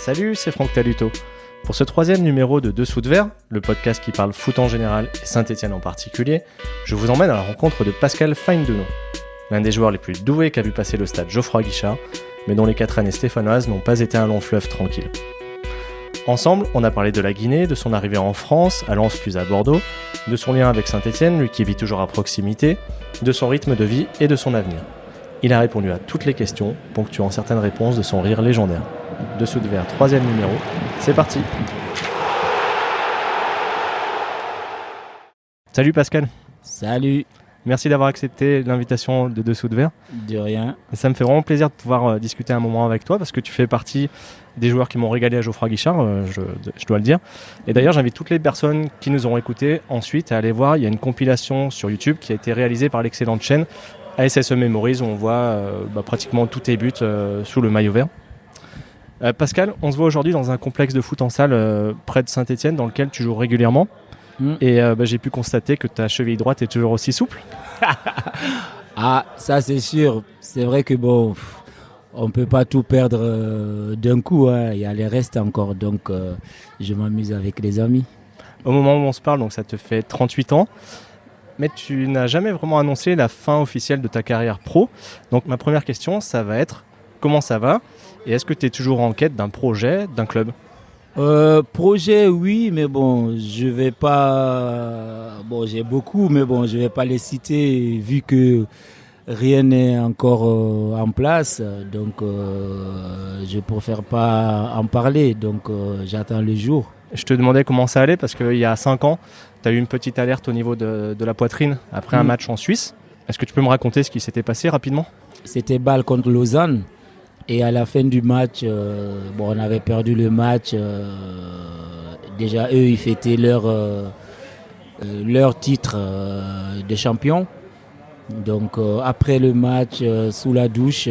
Salut, c'est Franck Taluto. Pour ce 3e numéro de Dessous de Verre, le podcast qui parle foot en général et Saint-Etienne en particulier, je vous emmène à la rencontre de Pascal Feindeno, l'un des joueurs les plus doués qu'a vu passer le stade Geoffroy Guichard, mais dont les 4 années stéphanoises n'ont pas été un long fleuve tranquille. Ensemble, on a parlé de la Guinée, de son arrivée en France, à Lens puis à Bordeaux, de son lien avec Saint-Etienne, lui qui vit toujours à proximité, de son rythme de vie et de son avenir. Il a répondu à toutes les questions, ponctuant certaines réponses de son rire légendaire. Dessous de Verre, 3e numéro, c'est parti. Salut Pascal. Salut. Merci d'avoir accepté l'invitation de Dessous de Verre. De rien. Ça me fait vraiment plaisir de pouvoir discuter un moment avec toi parce que tu fais partie des joueurs qui m'ont régalé à Geoffroy Guichard, je dois le dire. Et d'ailleurs, j'invite toutes les personnes qui nous ont écoutés ensuite à aller voir. Il y a une compilation sur YouTube qui a été réalisée par l'excellente chaîne ASSE Memories où on voit pratiquement tous tes buts sous le maillot vert. Pascal, on se voit aujourd'hui dans un complexe de foot en salle près de Saint-Etienne dans lequel tu joues régulièrement. Et j'ai pu constater que ta cheville droite est toujours aussi souple. Ah, ça c'est sûr. C'est vrai que bon, on peut pas tout perdre d'un coup. Hein. Il y a les restes encore. Donc, je m'amuse avec les amis. Au moment où on se parle, donc ça te fait 38 ans. Mais tu n'as jamais vraiment annoncé la fin officielle de ta carrière pro. Donc, ma première question, ça va être comment ça va ? Et est-ce que tu es toujours en quête d'un projet, d'un club ? Projet, oui, mais bon, je vais pas. Bon, j'ai beaucoup, mais bon, je vais pas les citer vu que rien n'est encore en place. Donc, je préfère pas en parler. Donc, j'attends le jour. Je te demandais comment ça allait parce qu'il y a 5 ans, tu as eu une petite alerte au niveau de la poitrine après un match en Suisse. Est-ce que tu peux me raconter ce qui s'était passé rapidement ? C'était Bâle contre Lausanne. Et à la fin du match, on avait perdu le match. Déjà, eux, ils fêtaient leur titre de champion. Donc, après le match, sous la douche,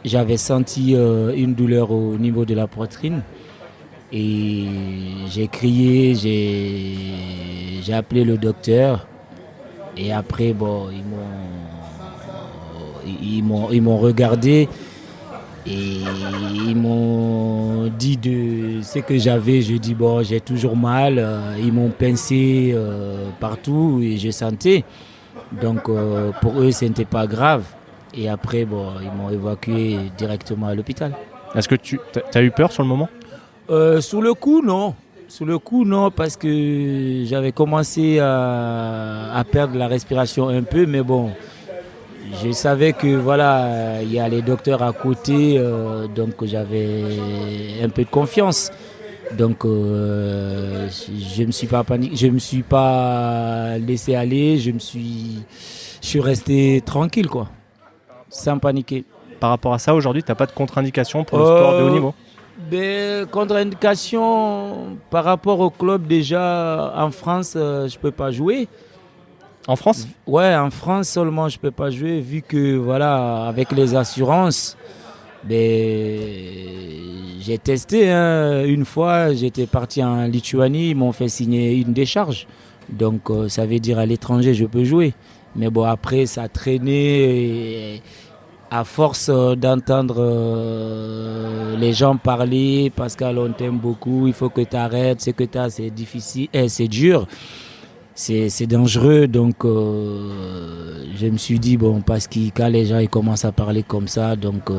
j'avais senti une douleur au niveau de la poitrine. Et j'ai crié, j'ai appelé le docteur. Et après, ils m'ont regardé. Et ils m'ont dit de ce que j'avais. Je dis j'ai toujours mal. Ils m'ont pincé partout et je sentais. Donc pour eux, ce n'était pas grave. Et après, ils m'ont évacué directement à l'hôpital. Est-ce que tu as eu peur sur le moment ? Sur le coup, non. Sur le coup, non, parce que j'avais commencé à perdre la respiration un peu, mais bon. Je savais que il y a les docteurs à côté, donc j'avais un peu de confiance. Donc je me suis pas paniqué, je me suis pas laissé aller, je suis resté tranquille quoi, sans paniquer. Par rapport à ça, aujourd'hui, tu n'as pas de contre-indication pour le sport de haut niveau ? Contre-indication par rapport au club déjà en France, je peux pas jouer. En France ? Ouais, en France seulement je peux pas jouer vu que avec les assurances, j'ai testé une fois, j'étais parti en Lituanie, ils m'ont fait signer une décharge. Donc ça veut dire à l'étranger je peux jouer. Mais bon après ça traînait et à force d'entendre les gens parler, Pascal on t'aime beaucoup, il faut que tu arrêtes, ce que tu as c'est difficile, c'est dur. C'est dangereux, donc je me suis dit, parce que quand les gens ils commencent à parler comme ça, donc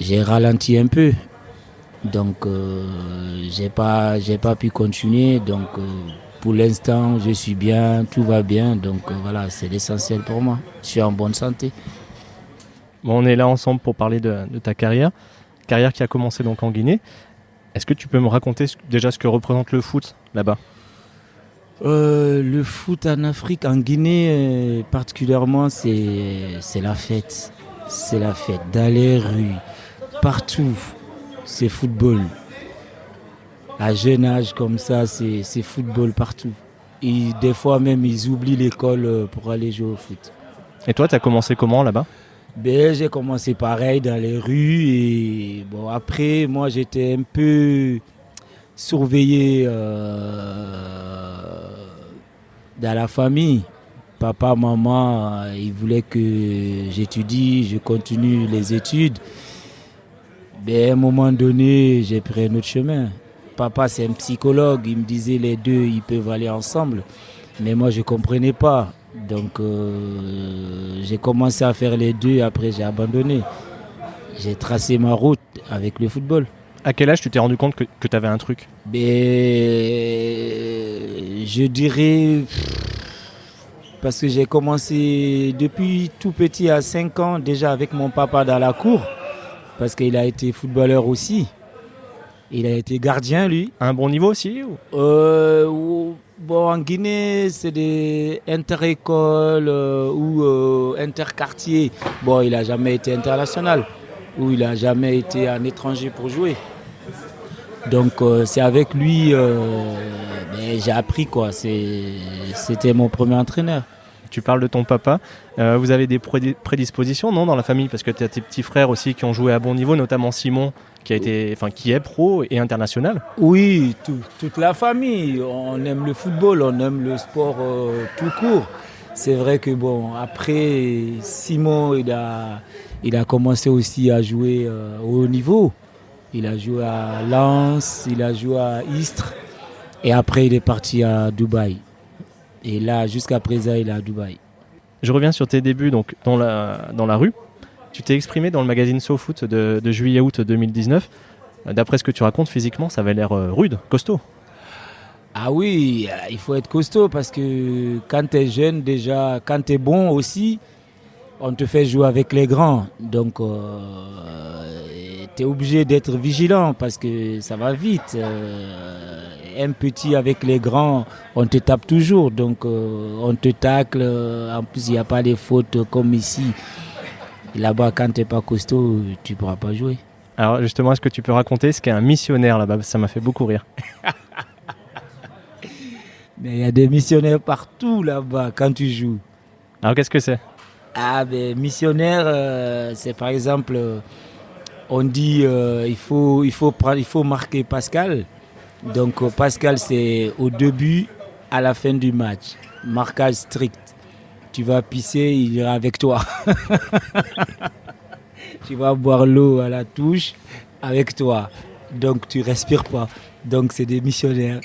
j'ai ralenti un peu. Donc j'ai pas pu continuer, donc pour l'instant je suis bien, tout va bien, donc c'est l'essentiel pour moi. Je suis en bonne santé. On est là ensemble pour parler de ta carrière qui a commencé donc en Guinée. Est-ce que tu peux me raconter déjà ce que représente le foot là-bas ? Le foot en Afrique, en Guinée particulièrement, c'est la fête. C'est la fête. Dans les rues, partout, c'est football. À jeune âge comme ça, c'est football partout. Et des fois même, ils oublient l'école pour aller jouer au foot. Et toi, tu as commencé comment là-bas ? J'ai commencé pareil dans les rues. Et après, moi, j'étais un peu surveillé dans la famille. Papa, maman, ils voulaient que j'étudie, je continue les études. Mais à un moment donné, j'ai pris un autre chemin. Papa, c'est un psychologue. Il me disait les deux, ils peuvent aller ensemble. Mais moi, je ne comprenais pas. Donc, j'ai commencé à faire les deux. Après, j'ai abandonné. J'ai tracé ma route avec le football. À quel âge tu t'es rendu compte que tu avais un truc? Mais je dirais, parce que j'ai commencé depuis tout petit à 5 ans déjà avec mon papa dans la cour, parce qu'il a été footballeur aussi. Il a été gardien lui. À un bon niveau aussi Bon, en Guinée, c'est des inter-écoles ou inter-quartiers. Bon, il n'a jamais été international ou il n'a jamais été un étranger pour jouer. Donc c'est avec lui j'ai appris quoi. C'était mon premier entraîneur. Tu parles de ton papa. Vous avez des prédispositions non, dans la famille? Parce que tu as tes petits frères aussi qui ont joué à bon niveau, notamment Simon qui est pro et international. Oui, toute la famille. On aime le football, on aime le sport tout court. C'est vrai que bon, après Simon, il a commencé aussi à jouer au haut niveau. Il a joué à Lens, il a joué à Istres et après il est parti à Dubaï. Et là, jusqu'à présent, il est à Dubaï. Je reviens sur tes débuts donc, dans la rue. Tu t'es exprimé dans le magazine SoFoot de juillet-août 2019. D'après ce que tu racontes, physiquement, ça avait l'air rude, costaud. Ah oui, il faut être costaud parce que quand tu es jeune, déjà, quand tu es bon aussi, on te fait jouer avec les grands. Donc, tu es obligé d'être vigilant parce que ça va vite. Un petit avec les grands, on te tape toujours. Donc, on te tacle. En plus, il n'y a pas les fautes comme ici. Là-bas, quand tu n'es pas costaud, tu ne pourras pas jouer. Alors, justement, est-ce que tu peux raconter ce qu'est un missionnaire là-bas? Ça m'a fait beaucoup rire. Mais il y a des missionnaires partout là-bas quand tu joues. Alors, qu'est-ce que c'est? Ah, ben, missionnaire, c'est par exemple, on dit il faut marquer Pascal. Donc, Pascal, c'est au début, à la fin du match. Marquage strict. Tu vas pisser, il ira avec toi. Tu vas boire l'eau à la touche avec toi. Donc, tu respires pas. Donc, c'est des missionnaires.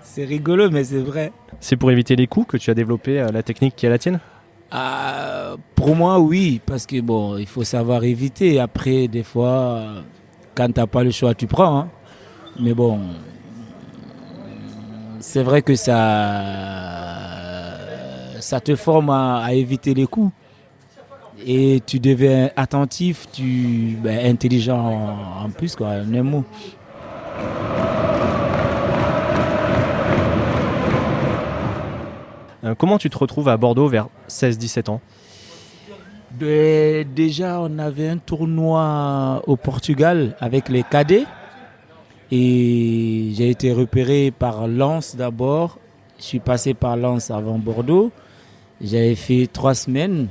C'est rigolo, mais c'est vrai. C'est pour éviter les coups que tu as développé la technique qui est la tienne? Pour moi, oui. Parce que, bon, il faut savoir éviter. Après, des fois, quand tu n'as pas le choix, tu prends. Hein. Mais bon... C'est vrai que ça te forme à éviter les coups. Et tu deviens attentif, intelligent en plus, quoi, en un mot. Comment tu te retrouves à Bordeaux vers 16-17 ans? Déjà, on avait un tournoi au Portugal avec les cadets. Et j'ai été repéré par Lens d'abord. Je suis passé par Lens avant Bordeaux. J'avais fait 3 semaines,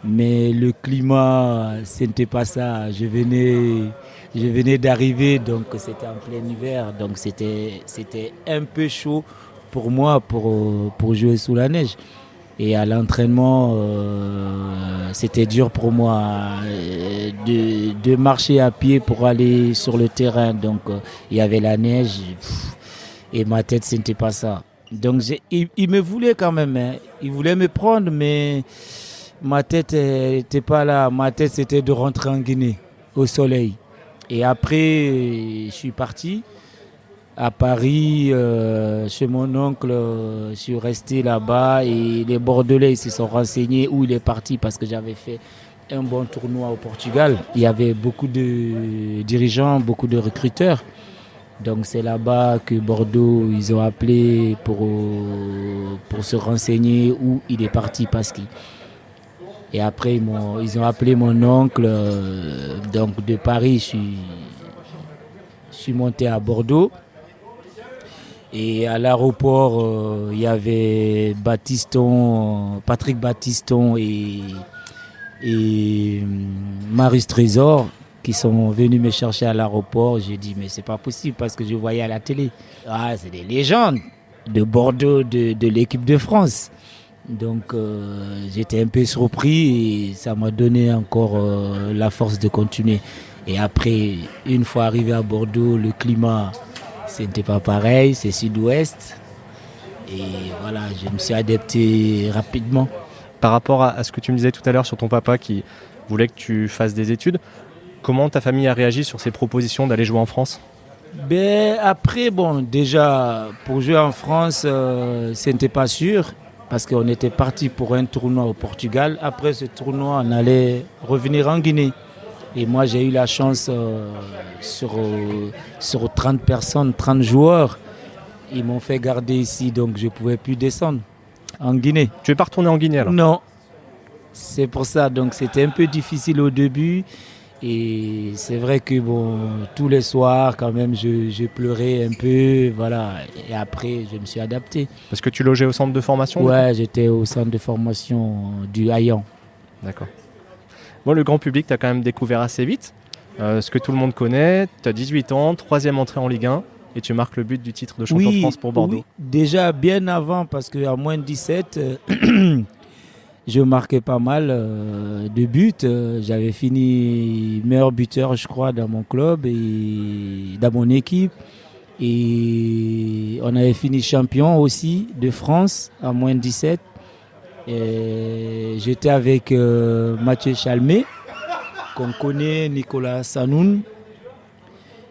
mais le climat, ce n'était pas ça. Je venais d'arriver, donc c'était en plein hiver, donc c'était un peu chaud pour moi pour jouer sous la neige. Et à l'entraînement, c'était dur pour moi de marcher à pied pour aller sur le terrain. Donc, il y avait la neige et ma tête, ce n'était pas ça. Donc, il me voulait quand même. Hein. Il voulait me prendre, mais ma tête n'était pas là. Ma tête, c'était de rentrer en Guinée, au soleil. Et après, je suis parti. À Paris, chez mon oncle, je suis resté là-bas et les Bordelais ils se sont renseignés où il est parti parce que j'avais fait un bon tournoi au Portugal. Il y avait beaucoup de dirigeants, beaucoup de recruteurs. Donc c'est là-bas que Bordeaux, ils ont appelé pour se renseigner où il est parti Pascal. Et après, ils ont appelé mon oncle. Donc de Paris, je suis monté à Bordeaux. Et à l'aéroport, il y avait Patrick Battiston et Marius Trésor qui sont venus me chercher à l'aéroport. J'ai dit, mais c'est pas possible parce que je voyais à la télé. Ah, c'est des légendes de Bordeaux, de l'équipe de France. Donc j'étais un peu surpris et ça m'a donné encore la force de continuer. Et après, une fois arrivé à Bordeaux, le climat, ce n'était pas pareil, c'est sud-ouest. Et voilà, je me suis adapté rapidement. Par rapport à ce que tu me disais tout à l'heure sur ton papa qui voulait que tu fasses des études, comment ta famille a réagi sur ces propositions d'aller jouer en France ? Ben, après, bon, déjà, pour jouer en France, ce n'était pas sûr parce qu'on était parti pour un tournoi au Portugal. Après ce tournoi, on allait revenir en Guinée. Et moi, j'ai eu la chance, sur 30 personnes, 30 joueurs, ils m'ont fait garder ici, donc je ne pouvais plus descendre en Guinée. Tu n'es pas retourné en Guinée alors ? Non, c'est pour ça. Donc c'était un peu difficile au début. Et c'est vrai que bon, tous les soirs, quand même, je pleurais un peu. Voilà. Et après, je me suis adapté. Parce que tu logeais au centre de formation ? Ouais, j'étais au centre de formation du Hayan. D'accord. Bon, le grand public t'a quand même découvert assez vite. Ce que tout le monde connaît, tu as 18 ans, 3e entrée en Ligue 1 et tu marques le but du titre de champion de France pour Bordeaux. Oui, déjà bien avant, parce qu'à moins de 17, je marquais pas mal de buts. J'avais fini meilleur buteur, je crois, dans mon club et dans mon équipe. Et on avait fini champion aussi de France à moins de 17. Et j'étais avec Mathieu Chalmé, qu'on connaît, Nicolas Sanoun.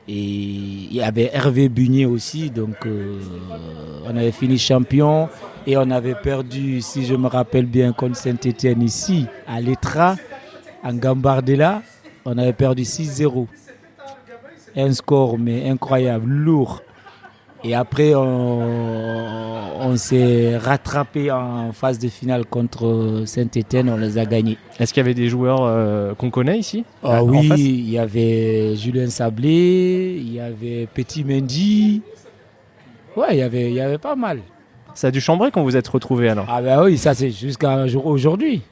Et il y avait Hervé Bunier aussi. Donc on avait fini champion et on avait perdu, si je me rappelle bien, contre Saint-Etienne ici, à l'Etra, en Gambardella. On avait perdu 6-0. Un score mais incroyable, lourd. Et après, on s'est rattrapé en phase de finale contre Saint-Etienne, on les a gagnés. Est-ce qu'il y avait des joueurs qu'on connaît ici ? Oui, il y avait Julien Sablé, il y avait Petit Mendy. Ouais, il y avait pas mal. Ça a dû chambrer quand vous êtes retrouvés alors ? Ah ben oui, ça c'est jusqu'à aujourd'hui.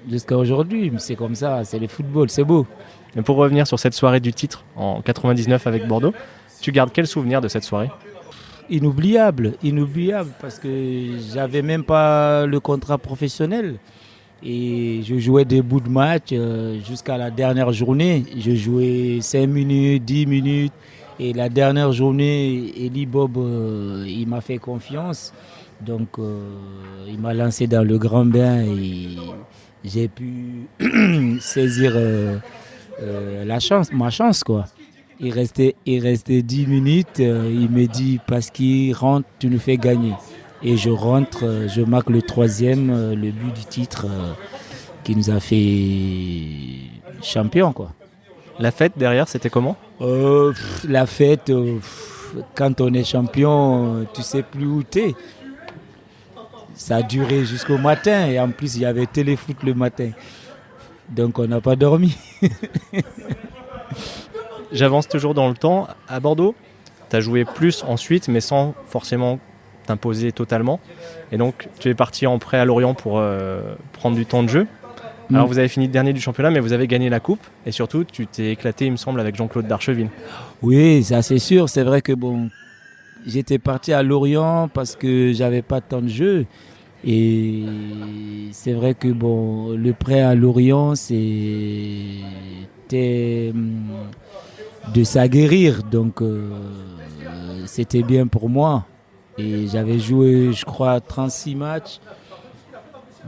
Jusqu'à aujourd'hui, c'est comme ça, c'est le football, c'est beau. Mais pour revenir sur cette soirée du titre en 99 avec Bordeaux, tu gardes quel souvenir de cette soirée ? Inoubliable parce que j'avais même pas le contrat professionnel et je jouais des bouts de match jusqu'à la dernière journée. Je jouais 5 minutes, 10 minutes et la dernière journée, Eli Bob, il m'a fait confiance. Donc il m'a lancé dans le grand bain et j'ai pu saisir ma chance quoi. Il restait 10 minutes, il me dit parce qu'il rentre, tu nous fais gagner. Et je rentre, je marque le 3e, le but du titre qui nous a fait champion quoi. La fête derrière, c'était comment ? La fête, quand on est champion, tu sais plus où t'es. Ça a duré jusqu'au matin et en plus il y avait téléfoot le matin. Donc on n'a pas dormi. J'avance toujours dans le temps. À Bordeaux, tu as joué plus ensuite, mais sans forcément t'imposer totalement. Et donc, tu es parti en prêt à Lorient pour prendre du temps de jeu. Alors, vous avez fini dernier du championnat, mais vous avez gagné la coupe. Et surtout, tu t'es éclaté, il me semble, avec Jean-Claude Darcheville. Oui, ça c'est sûr. C'est vrai que bon, j'étais parti à Lorient parce que j'avais pas de temps de jeu. Et c'est vrai que bon, le prêt à Lorient, c'était de s'aguerrir, donc c'était bien pour moi et j'avais joué je crois 36 matchs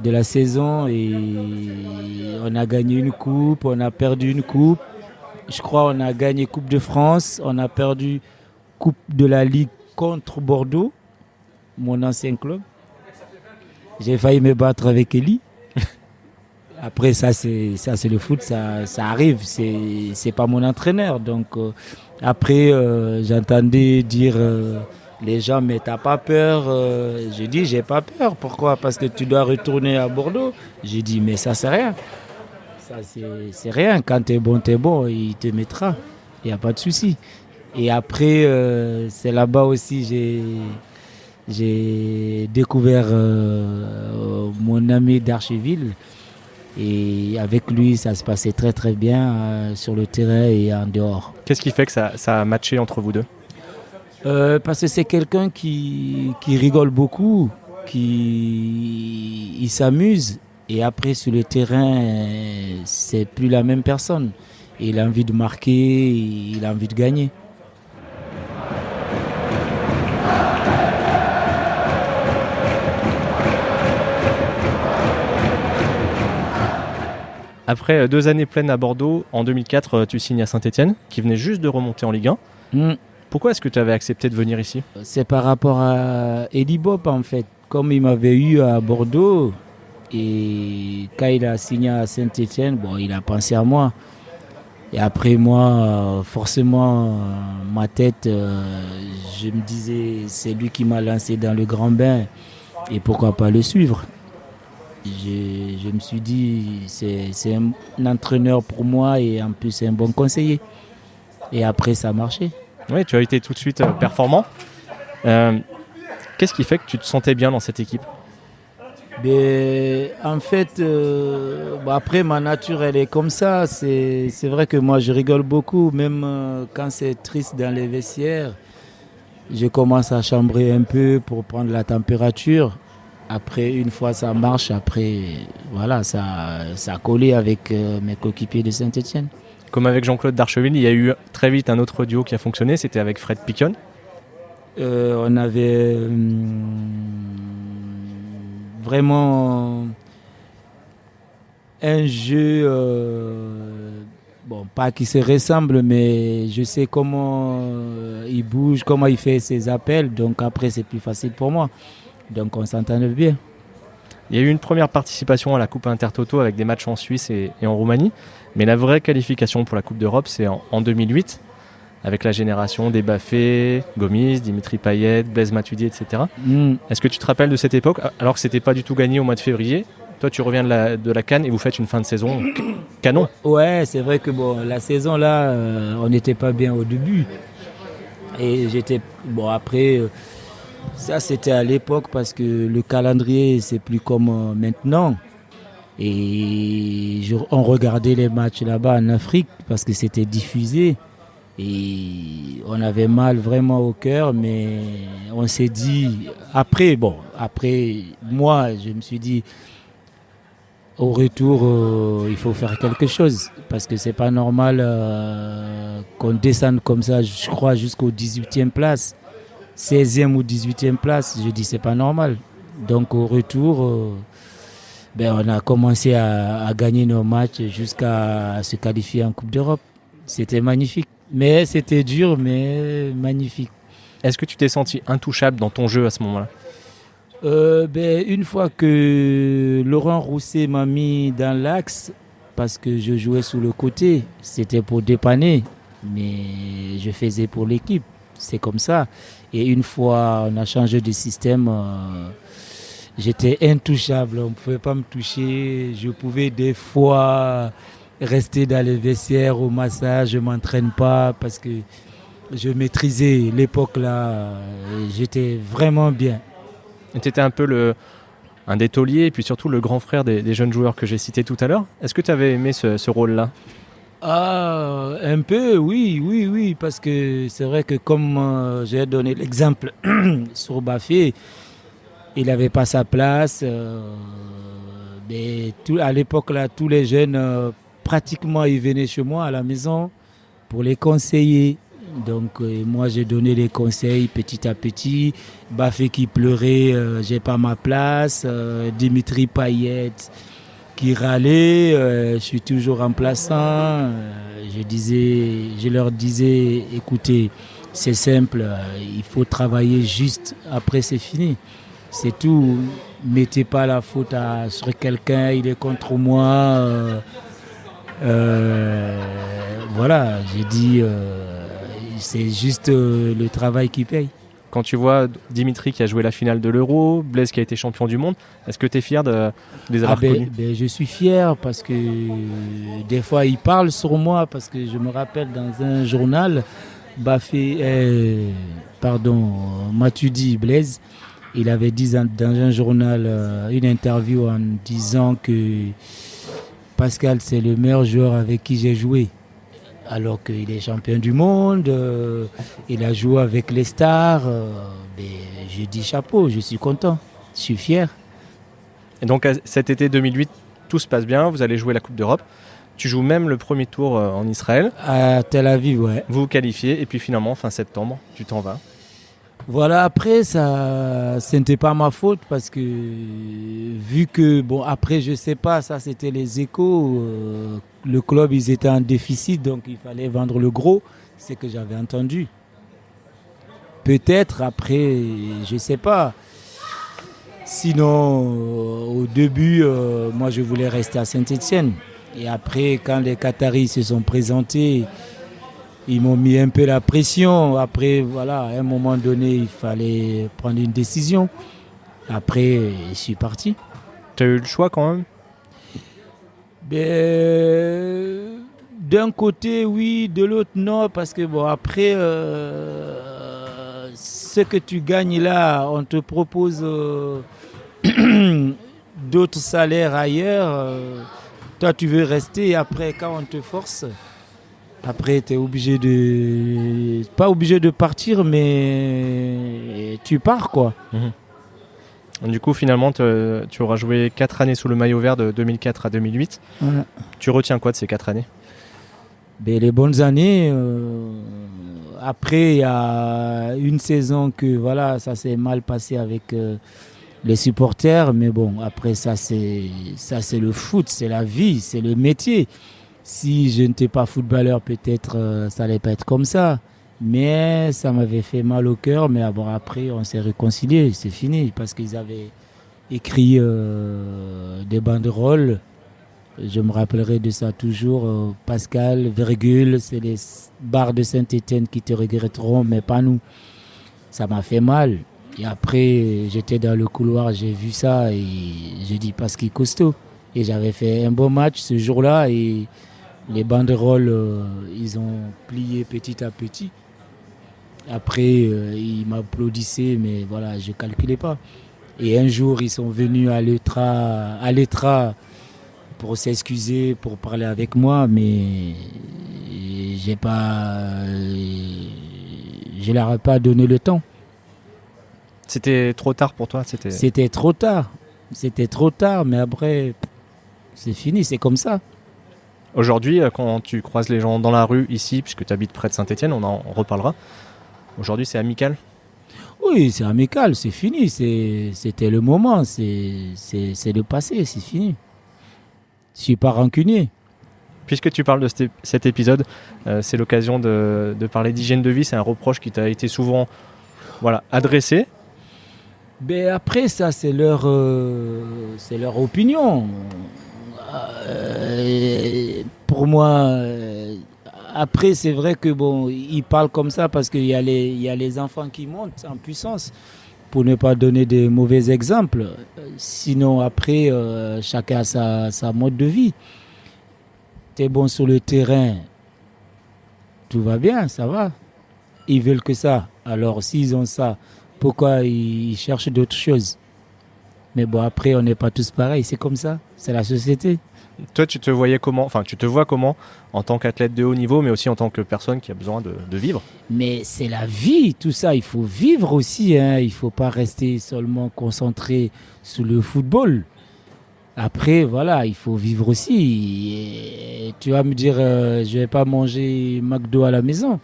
de la saison et on a gagné une coupe, on a perdu une coupe, je crois on a gagné Coupe de France, on a perdu Coupe de la Ligue contre Bordeaux, mon ancien club. J'ai failli me battre avec Eli. Après, ça c'est le foot, ça arrive, c'est pas mon entraîneur. Donc, après, j'entendais dire les gens, mais t'as pas peur ? J'ai dit, j'ai pas peur. Pourquoi ? Parce que tu dois retourner à Bordeaux. J'ai dit, mais ça c'est rien. Ça c'est rien. Quand t'es bon, il te mettra. Il n'y a pas de souci. Et après, c'est là-bas aussi, j'ai découvert mon ami d'Archeville. Et avec lui, ça se passait très très bien sur le terrain et en dehors. Qu'est-ce qui fait que ça a matché entre vous deux ? Parce que c'est quelqu'un qui rigole beaucoup, qu'il s'amuse. Et après, sur le terrain, c'est plus la même personne. Il a envie de marquer, il a envie de gagner. Après 2 années pleines à Bordeaux, en 2004, tu signes à Saint-Etienne, qui venait juste de remonter en Ligue 1. Pourquoi est-ce que tu avais accepté de venir ici ? C'est par rapport à Eddie Bob, en fait. Comme il m'avait eu à Bordeaux, et quand il a signé à Saint-Etienne, il a pensé à moi. Et après, moi, forcément, ma tête, je me disais, c'est lui qui m'a lancé dans le grand bain. Et pourquoi pas le suivre ? Je me suis dit, c'est un entraîneur pour moi et en plus, c'est un bon conseiller. Et après, ça a marché. Oui, tu as été tout de suite performant. Qu'est-ce qui fait que tu te sentais bien dans cette équipe ? En fait, après, ma nature, elle est comme ça. C'est vrai que moi, je rigole beaucoup, même quand c'est triste dans les vestiaires. Je commence à chambrer un peu pour prendre la température. Après, une fois ça marche, après, voilà, ça a collé avec mes coéquipiers de Saint-Etienne. Comme avec Jean-Claude Darcheville, il y a eu très vite un autre duo qui a fonctionné, c'était avec Fred Piquion. On avait vraiment un jeu, pas qui se ressemble, mais je sais comment il bouge, comment il fait ses appels, donc après c'est plus facile pour moi. Donc on s'entendait bien. Il y a eu une première participation à la Coupe Intertoto avec des matchs en Suisse et en Roumanie. Mais la vraie qualification pour la Coupe d'Europe, c'est en 2008, avec la génération des Baffé, Gomis, Dimitri Payet, Blaise Matuidi, etc. Est-ce que tu te rappelles de cette époque, alors que ce n'était pas du tout gagné au mois de février ? Toi, tu reviens de la CAN et vous faites une fin de saison canon. Ouais, c'est vrai que la saison là, on n'était pas bien au début. Et j'étais... après... Ça, c'était à l'époque parce que le calendrier, c'est plus comme maintenant. Et on regardait les matchs là-bas en Afrique parce que c'était diffusé. Et on avait mal vraiment au cœur, mais on s'est dit... Après, moi, je me suis dit, au retour, il faut faire quelque chose. Parce que c'est pas normal qu'on descende comme ça, je crois, jusqu'au 18e place. 16e ou 18e place, je dis c'est pas normal. Donc au retour, on a commencé à gagner nos matchs jusqu'à se qualifier en Coupe d'Europe. C'était magnifique. Mais c'était dur, mais magnifique. Est-ce que tu t'es senti intouchable dans ton jeu à ce moment-là ? Une fois que Laurent Rousset m'a mis dans l'axe, parce que je jouais sous le côté, c'était pour dépanner, mais je faisais pour l'équipe. C'est comme ça. Et une fois on a changé de système, j'étais intouchable. On ne pouvait pas me toucher. Je pouvais des fois rester dans les vestiaires au massage. Je ne m'entraîne pas parce que je maîtrisais l'époque là. J'étais vraiment bien. Tu étais un peu un des tauliers et puis surtout le grand frère des jeunes joueurs que j'ai cités tout à l'heure. Est-ce que tu avais aimé ce rôle-là ? Un peu, oui, parce que c'est vrai que comme j'ai donné l'exemple sur Baffé, il n'avait pas sa place. À l'époque, là, tous les jeunes, pratiquement, ils venaient chez moi à la maison pour les conseiller. Donc, moi, j'ai donné les conseils petit à petit. Baffé qui pleurait, j'ai pas ma place. Dimitri Payet qui râlaient, je suis toujours remplaçant. Je leur disais, écoutez, c'est simple, il faut travailler juste, après c'est fini. C'est tout, mettez pas la faute sur quelqu'un, il est contre moi. Voilà, j'ai dit, c'est juste le travail qui paye. Quand tu vois Dimitri qui a joué la finale de l'Euro, Blaise qui a été champion du monde, est-ce que tu es fier de les avoir connus ? Je suis fier parce que des fois ils parlent sur moi parce que je me rappelle dans un journal, Matuidi Blaise, il avait dit dans un journal une interview en disant que Pascal c'est le meilleur joueur avec qui j'ai joué. Alors qu'il est champion du monde, il a joué avec les stars. Je dis chapeau, je suis content. Je suis fier. Et donc cet été 2008, tout se passe bien, vous allez jouer la Coupe d'Europe. Tu joues même le premier tour en Israël. À Tel Aviv, ouais. Vous vous qualifiez et puis finalement, fin septembre, tu t'en vas. Voilà, après, ça, ce n'était pas ma faute parce que vu que, bon, après, je sais pas, ça c'était les échos. Le club, ils étaient en déficit, donc il fallait vendre le gros. C'est ce que j'avais entendu. Peut-être après, je sais pas. Sinon, au début, moi, je voulais rester à Saint-Étienne. Et après, quand les Qataris se sont présentés, ils m'ont mis un peu la pression. Après, voilà, à un moment donné, il fallait prendre une décision. Après, je suis parti. Tu as eu le choix quand même? D'un côté, oui, de l'autre, non. Parce que, bon, après, ce que tu gagnes là, on te propose d'autres salaires ailleurs. Toi, tu veux rester. Et après, quand on te force... Après, tu es obligé de... Pas obligé de partir, mais tu pars, quoi. Du coup, finalement, tu auras joué 4 années sous le maillot vert de 2004 à 2008. Ouais. Tu retiens quoi de ces 4 années? Les bonnes années. Après, il y a une saison que voilà, ça s'est mal passé avec les supporters. Mais bon, après, ça c'est le foot, c'est la vie, c'est le métier. Si je n'étais pas footballeur, peut-être ça n'allait pas être comme ça. Mais ça m'avait fait mal au cœur. Mais bon, après, on s'est réconciliés. C'est fini. Parce qu'ils avaient écrit des banderoles. Je me rappellerai de ça toujours. Pascal, virgule, c'est les bars de Saint-Étienne qui te regretteront, mais pas nous. Ça m'a fait mal. Et après, j'étais dans le couloir, j'ai vu ça et j'ai dit Pascal costaud. Et j'avais fait un bon match ce jour-là et les banderoles, ils ont plié petit à petit. Après, ils m'applaudissaient, mais voilà, je ne calculais pas. Et un jour, ils sont venus à l'Etra pour s'excuser, pour parler avec moi, mais je ne leur ai pas donné le temps. C'était trop tard pour toi? C'était trop tard. C'était trop tard, mais après, c'est fini, c'est comme ça. Aujourd'hui, quand tu croises les gens dans la rue ici, puisque tu habites près de Saint-Étienne, on en reparlera. Aujourd'hui, c'est amical? Oui, c'est amical, c'est fini. C'était le moment, c'est le passé, c'est fini. Je ne suis pas rancunier. Puisque tu parles de cet épisode, c'est l'occasion de parler d'hygiène de vie. C'est un reproche qui t'a été souvent adressé. Après, ça, c'est leur opinion. Pour moi, après, c'est vrai que bon, ils parlent comme ça parce qu'il y a les enfants qui montent en puissance, pour ne pas donner de mauvais exemples. Sinon, après, chacun a sa mode de vie. Tu es bon sur le terrain, tout va bien, ça va. Ils veulent que ça. Alors, s'ils ont ça, pourquoi ils cherchent d'autres choses? Mais bon, après, on n'est pas tous pareils, c'est comme ça, c'est la société. Toi, tu te vois comment en tant qu'athlète de haut niveau, mais aussi en tant que personne qui a besoin de vivre? Mais c'est la vie, tout ça, il faut vivre aussi, hein. Il ne faut pas rester seulement concentré sur le football. Après, voilà, il faut vivre aussi. Et tu vas me dire, je ne vais pas manger McDo à la maison.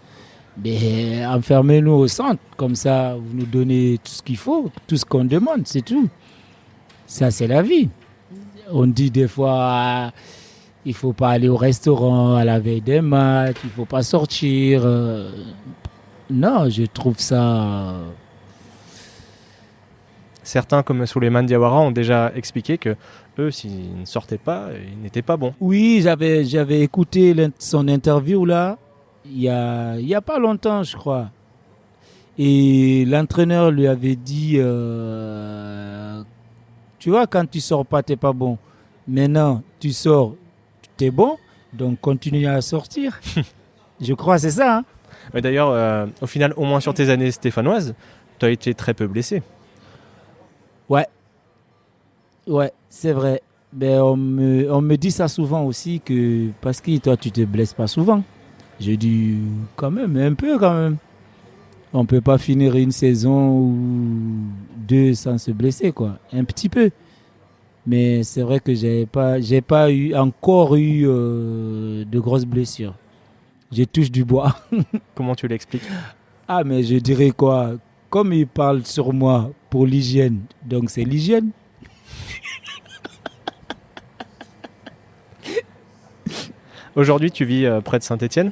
Mais enfermez-nous au centre, comme ça, vous nous donnez tout ce qu'il faut, tout ce qu'on demande, c'est tout. Ça, c'est la vie. On dit des fois, il ne faut pas aller au restaurant à la veille des matchs, il ne faut pas sortir. Non, je trouve ça... Certains, comme Souleymane Diawara, ont déjà expliqué que eux, s'ils ne sortaient pas, ils n'étaient pas bons. Oui, j'avais écouté son interview là, il y a pas longtemps, je crois. Et l'entraîneur lui avait dit, tu vois, quand tu sors pas, tu n'es pas bon. Maintenant, tu sors, tu es bon, donc continue à sortir. Je crois, c'est ça. Hein. Mais d'ailleurs, au final, au moins sur tes années stéphanoises, tu as été très peu blessé. Ouais, c'est vrai. Mais on me dit ça souvent aussi, que parce que toi, tu te blesses pas souvent. Je dis quand même, un peu quand même. On ne peut pas finir une saison ou deux sans se blesser, quoi. Un petit peu. Mais c'est vrai que j'ai pas encore eu de grosses blessures. Je touche du bois. Comment tu l'expliques? Ah, mais je dirais quoi? Comme il parle sur moi pour l'hygiène, donc c'est l'hygiène. Aujourd'hui, tu vis près de Saint-Étienne.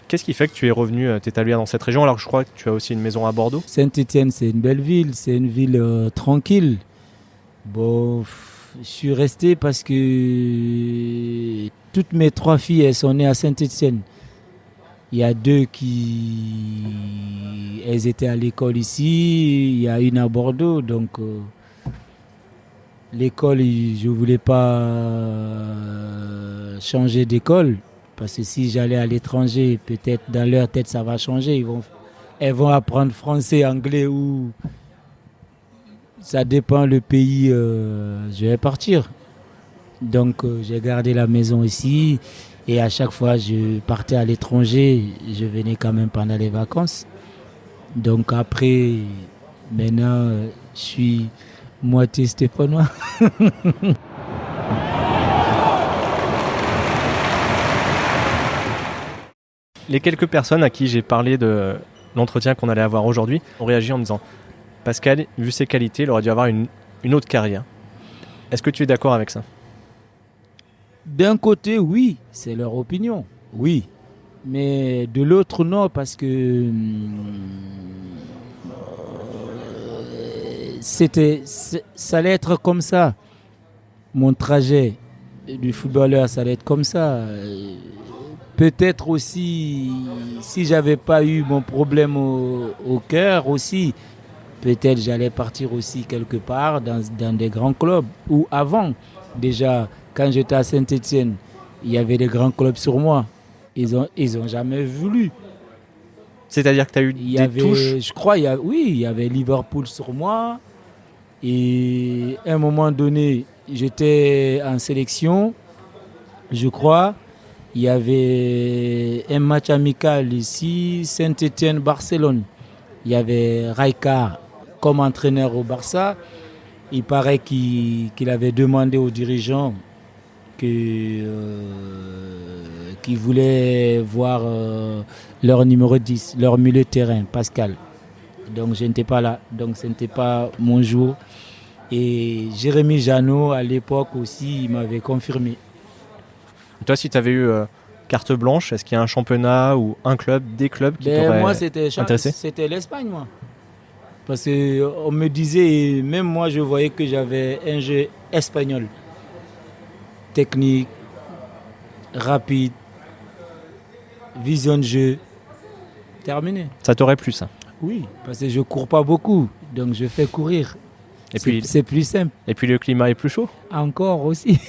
Qu'est-ce qui fait que tu es revenu t'établir dans cette région alors que je crois que tu as aussi une maison à Bordeaux? Saint-Étienne, c'est une belle ville, c'est une ville tranquille. Bon, je suis resté parce que toutes mes trois filles, elles sont nées à Saint-Étienne. Il y a deux elles étaient à l'école ici, il y a une à Bordeaux, donc l'école, je ne voulais pas changer d'école, parce que si j'allais à l'étranger, peut-être dans leur tête ça va changer, elles vont apprendre français, anglais ou ça dépend le pays, je vais partir. Donc j'ai gardé la maison ici. Et à chaque fois, je partais à l'étranger, je venais quand même pendant les vacances. Donc après, maintenant, je suis moitié stéphanois. Les quelques personnes à qui j'ai parlé de l'entretien qu'on allait avoir aujourd'hui ont réagi en me disant « Pascal, vu ses qualités, il aurait dû avoir une autre carrière. » Est-ce que tu es d'accord avec ça? D'un côté, oui, c'est leur opinion, oui. Mais de l'autre, non, parce que ça allait être comme ça. Mon trajet du footballeur, ça allait être comme ça. Peut-être aussi, si j'avais pas eu mon problème au cœur aussi, peut-être j'allais partir aussi quelque part dans des grands clubs. Ou avant, déjà, quand j'étais à Saint-Étienne, il y avait des grands clubs sur moi. Ils ont jamais voulu. C'est-à-dire que tu as eu des touches? Je crois, il y avait Liverpool sur moi. Et à un moment donné, j'étais en sélection, je crois. Il y avait un match amical ici, Saint-Étienne-Barcelone. Il y avait Rijkaard comme entraîneur au Barça. Il paraît qu'il avait demandé aux dirigeants qui voulaient voir leur numéro 10, leur milieu de terrain, Pascal. Donc je n'étais pas là, donc ce n'était pas mon jour. Et Jérémy Janot, à l'époque aussi, il m'avait confirmé. Toi, si tu avais eu carte blanche, est-ce qu'il y a un championnat ou un club, des clubs qui t'auraient intéressé? C'était l'Espagne, moi. Parce qu'on me disait, même moi je voyais que j'avais un jeu espagnol. Technique, rapide, vision de jeu. Terminé. Ça t'aurait plu, ça? Oui, parce que je ne cours pas beaucoup, donc je fais courir. C'est plus simple. Et puis le climat est plus chaud? Encore aussi.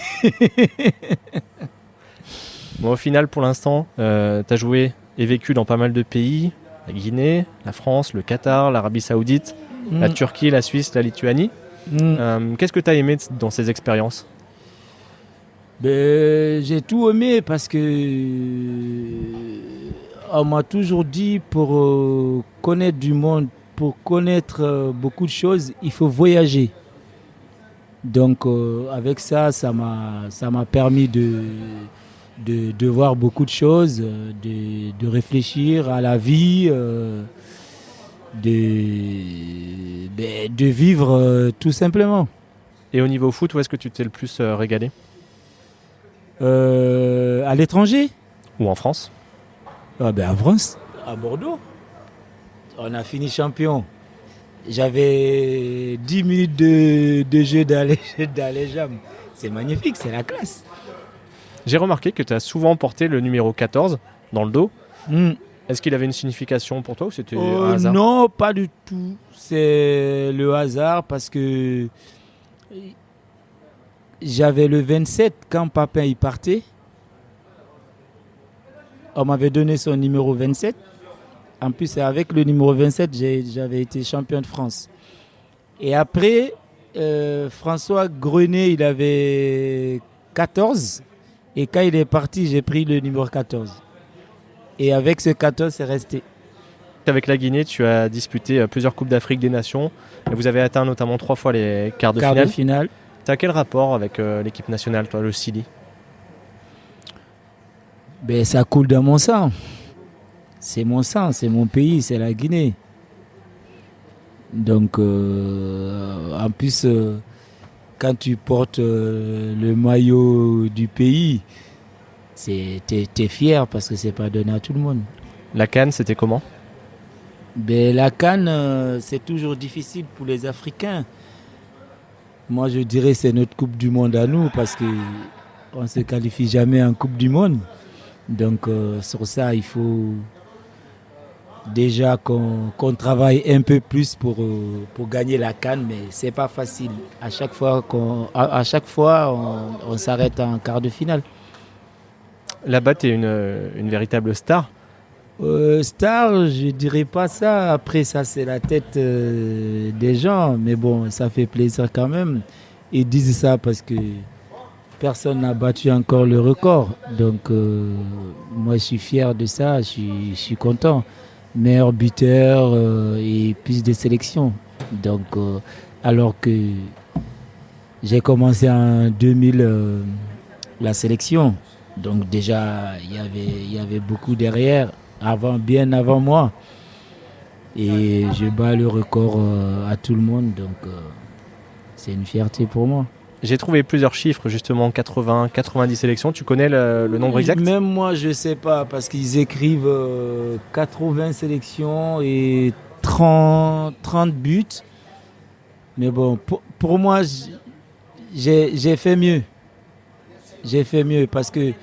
Bon, au final, pour l'instant, tu as joué et vécu dans pas mal de pays. La Guinée, la France, le Qatar, l'Arabie Saoudite, la Turquie, la Suisse, la Lituanie. Qu'est-ce que tu as aimé dans ces expériences? J'ai tout aimé parce que on m'a toujours dit pour connaître du monde, pour connaître beaucoup de choses, il faut voyager. Donc avec ça m'a permis de voir beaucoup de choses, de réfléchir à la vie, de vivre tout simplement. Et au niveau foot, où est-ce que tu t'es le plus régalé? À l'étranger? Ou en France? En France, à Bordeaux. On a fini champion. J'avais 10 minutes de jeu dans les jambes. C'est magnifique, c'est la classe. J'ai remarqué que tu as souvent porté le numéro 14 dans le dos. Est-ce qu'il avait une signification pour toi ou c'était un hasard? Non, pas du tout. C'est le hasard parce que j'avais le 27 quand papa y partait. On m'avait donné son numéro 27. En plus, avec le numéro 27, j'avais été champion de France. Et après, François Grenet, il avait 14. Et quand il est parti, j'ai pris le numéro 14. Et avec ce 14, c'est resté. qu'avec la Guinée, tu as disputé plusieurs Coupes d'Afrique des Nations et vous avez atteint notamment 3 fois les quarts de finale. Tu as quel rapport avec l'équipe nationale, toi, le Sili? Ben, ça coule dans mon sang. C'est mon sang, c'est mon pays, c'est la Guinée. Donc, en plus, quand tu portes le maillot du pays, t'es fier parce que c'est pas donné à tout le monde. La CAN, c'était comment? Ben, la CAN, c'est toujours difficile pour les Africains. Moi, je dirais que c'est notre Coupe du Monde à nous parce qu'on ne se qualifie jamais en Coupe du Monde. Donc, sur ça, il faut déjà qu'on travaille un peu plus pour gagner la CAN, mais ce n'est pas facile. À chaque fois, on s'arrête en quart de finale. Là-bas, tu es une véritable star. Star, je ne dirais pas ça. Après, ça, c'est la tête des gens. Mais bon, ça fait plaisir quand même. Ils disent ça parce que personne n'a battu encore le record. Donc, moi, je suis fier de ça. Je suis content. Meilleur buteur et plus de sélections. Donc, alors que j'ai commencé en 2000 la sélection. Donc, déjà, il y avait beaucoup derrière. Bien avant moi. Et je bats le record à tout le monde, donc c'est une fierté pour moi. J'ai trouvé plusieurs chiffres, justement, 80, 90 sélections. Tu connais le nombre exact? Même moi, je ne sais pas, parce qu'ils écrivent 80 sélections et 30 buts. Mais bon, pour moi, j'ai fait mieux. J'ai fait mieux parce que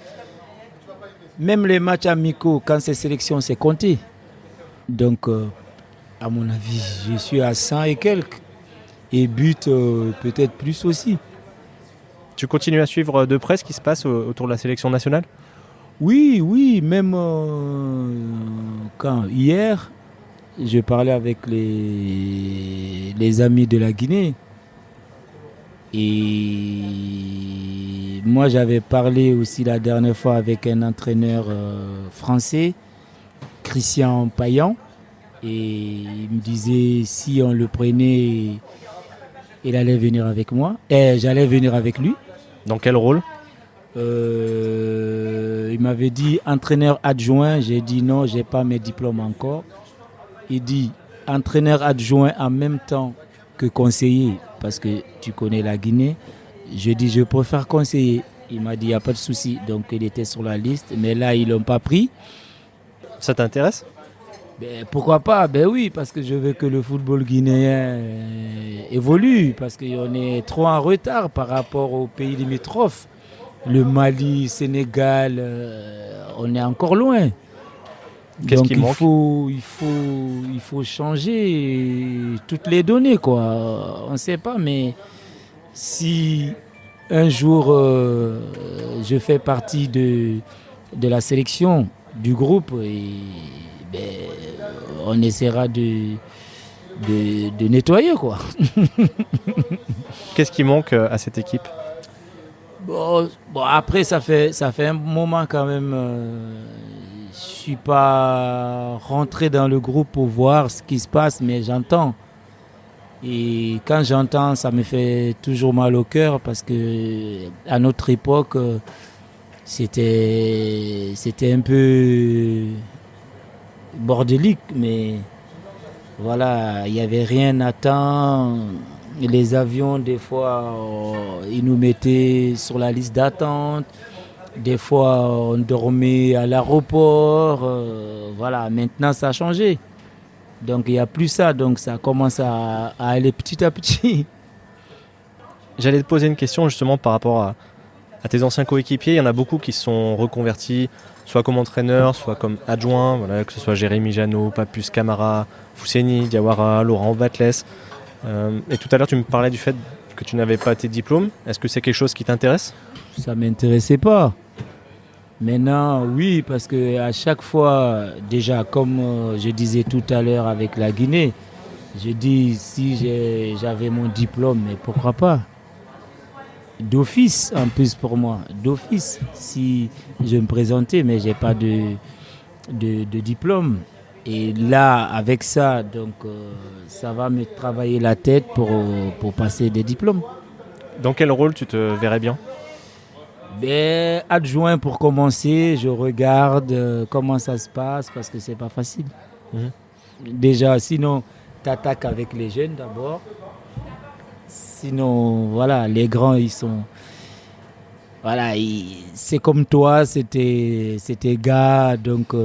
même les matchs amicaux, quand c'est sélection, c'est compté. Donc, à mon avis, je suis à 100 et quelques. Et but, peut-être plus aussi. Tu continues à suivre de près ce qui se passe autour de la sélection nationale? Oui, même hier, je parlais avec les amis de la Guinée. Et moi, j'avais parlé aussi la dernière fois avec un entraîneur français, Christian Payan. Et il me disait si on le prenait, il allait venir avec moi. Et j'allais venir avec lui. Dans quel rôle? Il m'avait dit entraîneur adjoint. J'ai dit non, je n'ai pas mes diplômes encore. Il dit entraîneur adjoint en même temps que conseiller. Parce que tu connais la Guinée. Je dis, je préfère conseiller. Il m'a dit, il n'y a pas de souci. Donc, il était sur la liste. Mais là, ils ne l'ont pas pris. Ça t'intéresse? Pourquoi pas? Oui, parce que je veux que le football guinéen évolue. Parce qu'on est trop en retard par rapport aux pays limitrophes. Le Mali, Sénégal, on est encore loin. Qu'est-ce Donc qui manque? il faut changer toutes les données, quoi. On ne sait pas, mais si un jour je fais partie de la sélection du groupe, on essaiera de nettoyer, quoi. Qu'est-ce qui manque à cette équipe? Bon, après, ça fait un moment quand même. Je ne suis pas rentré dans le groupe pour voir ce qui se passe, mais j'entends. Et quand j'entends, ça me fait toujours mal au cœur parce que à notre époque, c'était un peu bordélique, mais voilà, il n'y avait rien à temps. Les avions, des fois, ils nous mettaient sur la liste d'attente. Des fois, on dormait à l'aéroport. Voilà, maintenant, ça a changé. Donc, il n'y a plus ça. Donc, ça commence à aller petit à petit. J'allais te poser une question justement par rapport à tes anciens coéquipiers. Il y en a beaucoup qui se sont reconvertis, soit comme entraîneur, soit comme adjoint. Voilà, que ce soit Jérémy Janot, Papus Camara, Fousseni, Diawara, Laurent Batles. Et tout à l'heure, tu me parlais du fait que tu n'avais pas tes diplômes. Est-ce que c'est quelque chose qui t'intéresse? Ça ne m'intéressait pas. Maintenant, oui, parce qu'à chaque fois, déjà, comme je disais tout à l'heure avec la Guinée, je dis si j'avais mon diplôme, mais pourquoi pas? D'office, en plus pour moi, d'office, si je me présentais, mais je n'ai pas de diplôme. Et là, avec ça, donc, ça va me travailler la tête pour passer des diplômes. Dans quel rôle tu te verrais bien? Ben, adjoint pour commencer, je regarde comment ça se passe parce que c'est pas facile. Mhm. Déjà, sinon, tu attaques avec les jeunes d'abord. Sinon, voilà, les grands, ils sont... Voilà, c'est comme toi, c'était gars, donc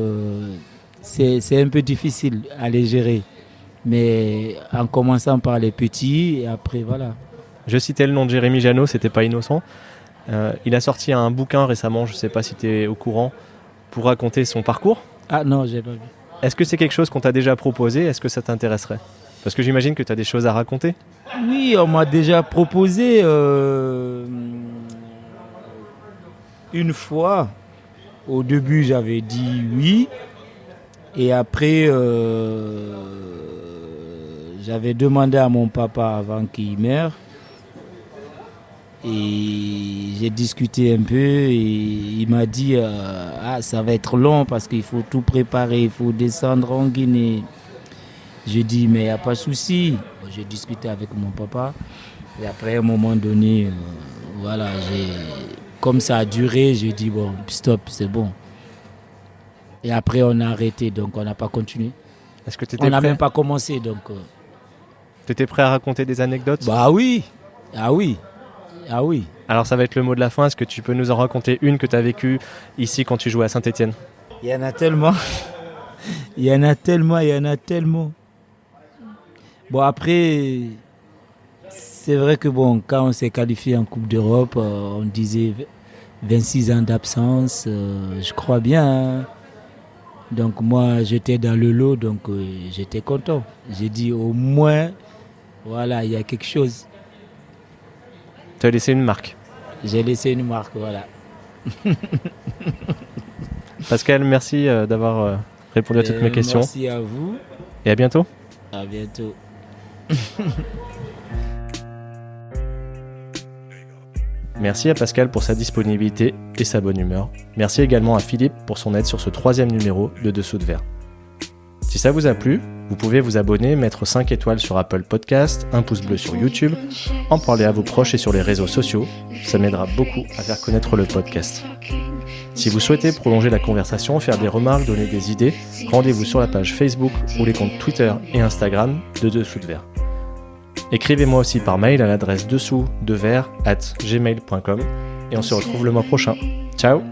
c'est un peu difficile à les gérer. Mais en commençant par les petits, et après, voilà. Je citais le nom de Jérémy Janot, c'était pas innocent. Il a sorti un bouquin récemment, je sais pas si tu es au courant, pour raconter son parcours. Ah non, j'ai pas vu. Est-ce que c'est quelque chose qu'on t'a déjà proposé? Est-ce que ça t'intéresserait? Parce que j'imagine que tu as des choses à raconter. Oui, on m'a déjà proposé une fois. Au début, j'avais dit oui. Et après, j'avais demandé à mon papa avant qu'il meure. Et j'ai discuté un peu et il m'a dit ça va être long parce qu'il faut tout préparer, il faut descendre en Guinée. J'ai dit mais il n'y a pas de souci. J'ai discuté avec mon papa et après à un moment donné, voilà, comme ça a duré, j'ai dit bon, stop, c'est bon. Et après on a arrêté, donc on n'a pas continué. Est-ce que tu étais On n'a prêt? même pas commencé, donc. Tu étais prêt à raconter des anecdotes? Bah oui, ah oui. Ah oui. Alors ça va être le mot de la fin. Est-ce que tu peux nous en raconter une que tu as vécue ici quand tu jouais à Saint-Étienne? Il y en a tellement. Il y en a tellement. Bon, après, c'est vrai que bon, quand on s'est qualifié en Coupe d'Europe, on disait 26 ans d'absence, je crois bien. Hein. Donc moi, j'étais dans le lot, donc j'étais content. J'ai dit au moins, voilà, il y a quelque chose. Tu as laissé une marque. J'ai laissé une marque, voilà. Pascal, merci d'avoir répondu à toutes mes questions. Merci à vous. Et à bientôt. À bientôt. Merci à Pascal pour sa disponibilité et sa bonne humeur. Merci également à Philippe pour son aide sur ce 3e numéro de Dessous de Verre. Si ça vous a plu, vous pouvez vous abonner, mettre 5 étoiles sur Apple Podcast, un pouce bleu sur YouTube, en parler à vos proches et sur les réseaux sociaux. Ça m'aidera beaucoup à faire connaître le podcast. Si vous souhaitez prolonger la conversation, faire des remarques, donner des idées, rendez-vous sur la page Facebook ou les comptes Twitter et Instagram de Dessous de Verre. Écrivez-moi aussi par mail à l'adresse dessous-de-verre@gmail.com et on se retrouve le mois prochain. Ciao!